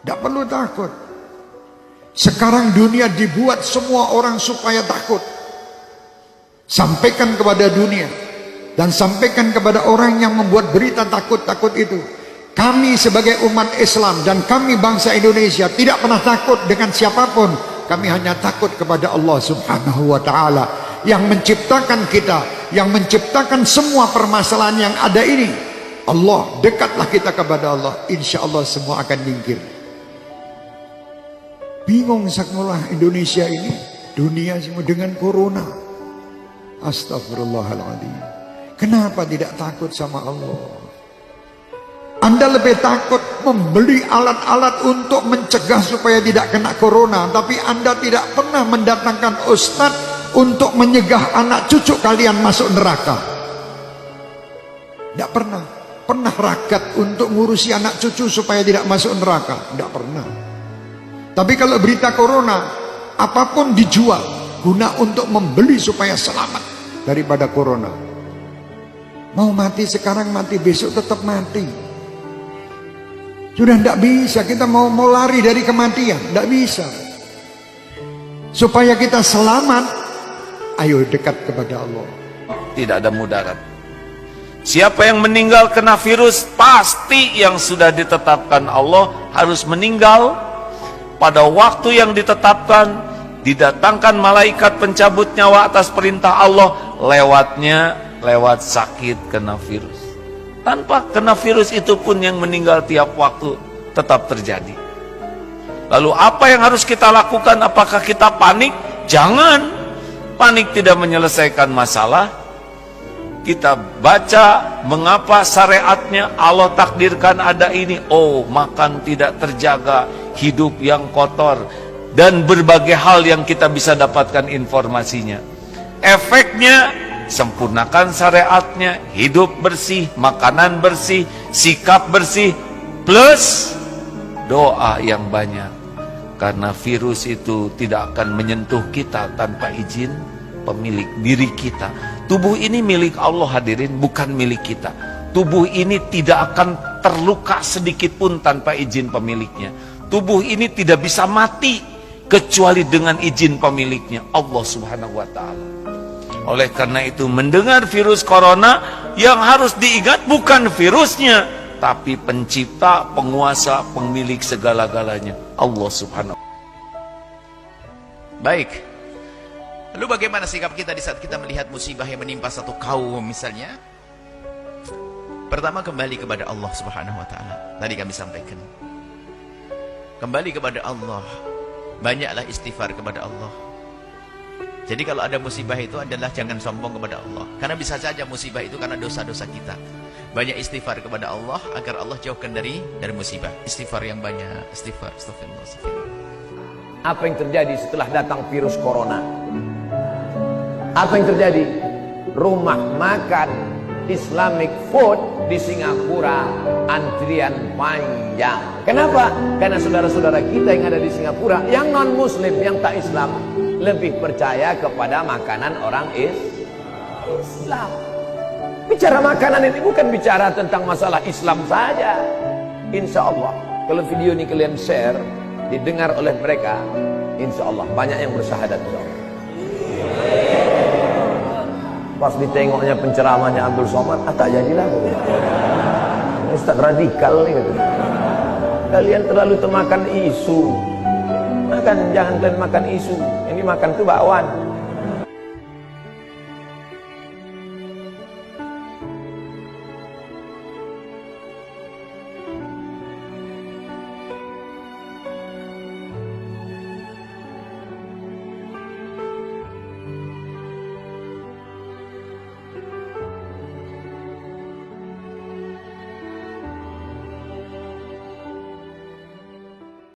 Tidak perlu takut. Sekarang dunia dibuat semua orang supaya takut. Sampaikan kepada dunia dan sampaikan kepada orang yang membuat berita takut-takut itu. Kami sebagai umat Islam dan kami bangsa Indonesia tidak pernah takut dengan siapapun. Kami hanya takut kepada Allah Subhanahu wa ta'ala yang menciptakan kita, yang menciptakan semua permasalahan yang ada ini. Allah, dekatlah kita kepada Allah, insya Allah semua akan nyingkir. Bingung sekolah Indonesia ini, dunia semua dengan corona. Astagfirullahaladzim. Kenapa tidak takut sama Allah? Anda lebih takut membeli alat-alat untuk mencegah supaya tidak kena corona, tapi Anda tidak pernah mendatangkan ustadz untuk menyegah anak cucu kalian masuk neraka. Tidak pernah. Pernah ragat untuk ngurusi anak cucu supaya tidak masuk neraka? Tidak pernah. Tapi kalau berita corona, apapun dijual guna untuk membeli supaya selamat daripada corona. Mau mati sekarang, mati besok tetap mati. Sudah tidak bisa, kita mau lari dari kematian, tidak bisa. Supaya kita selamat, ayo dekat kepada Allah. Tidak ada mudarat. Siapa yang meninggal kena virus, pasti yang sudah ditetapkan Allah harus meninggal pada waktu yang ditetapkan. Didatangkan malaikat pencabut nyawa atas perintah Allah, lewat sakit kena virus. Tanpa kena virus itu pun yang meninggal tiap waktu tetap terjadi. Lalu apa yang harus kita lakukan? Apakah kita panik? Jangan. Panik tidak menyelesaikan masalah. Kita baca mengapa syariatnya Allah takdirkan ada ini. Oh, makan tidak terjaga, hidup yang kotor, dan berbagai hal yang kita bisa dapatkan informasinya. Efeknya, sempurnakan syariatnya, hidup bersih, makanan bersih, sikap bersih, plus doa yang banyak. Karena virus itu tidak akan menyentuh kita tanpa izin pemilik diri kita. Tubuh ini milik Allah hadirin, bukan milik kita. Tubuh ini tidak akan terluka sedikit pun tanpa izin pemiliknya. Tubuh ini tidak bisa mati kecuali dengan izin pemiliknya, Allah Subhanahu wa ta'ala. Oleh karena itu, mendengar virus corona, yang harus diingat bukan virusnya, tapi pencipta, penguasa, pemilik segala-galanya, Allah Subhanahu. Baik. Lalu bagaimana sikap kita di saat kita melihat musibah yang menimpa satu kaum misalnya? Pertama, kembali kepada Allah Subhanahu wa ta'ala. Tadi kami sampaikan. Kembali kepada Allah. Banyaklah istighfar kepada Allah. Jadi kalau ada musibah itu adalah jangan sombong kepada Allah. Karena bisa saja musibah itu karena dosa-dosa kita. Banyak istighfar kepada Allah agar Allah jauhkan dari musibah. Istighfar yang banyak. Istighfar. Astagfirullah. Apa yang terjadi setelah datang virus corona? Apa yang terjadi? Rumah makan Islamic food di Singapura antrian panjang. Kenapa? Karena saudara-saudara kita yang ada di Singapura, yang non-muslim, yang tak Islam, lebih percaya kepada makanan orang Islam. Bicara makanan ini bukan bicara tentang masalah Islam saja. Insya Allah kalau video ini kalian share, didengar oleh mereka, insya Allah banyak yang bersyahadat, insya Allah. Pas ditengoknya penceramahnya Abdul Somad, tak jadilah. Ustaz radikal nih, gitu. Kalian terlalu termakan isu. Jangan kalian makan isu. Ini makan tuh bakwan.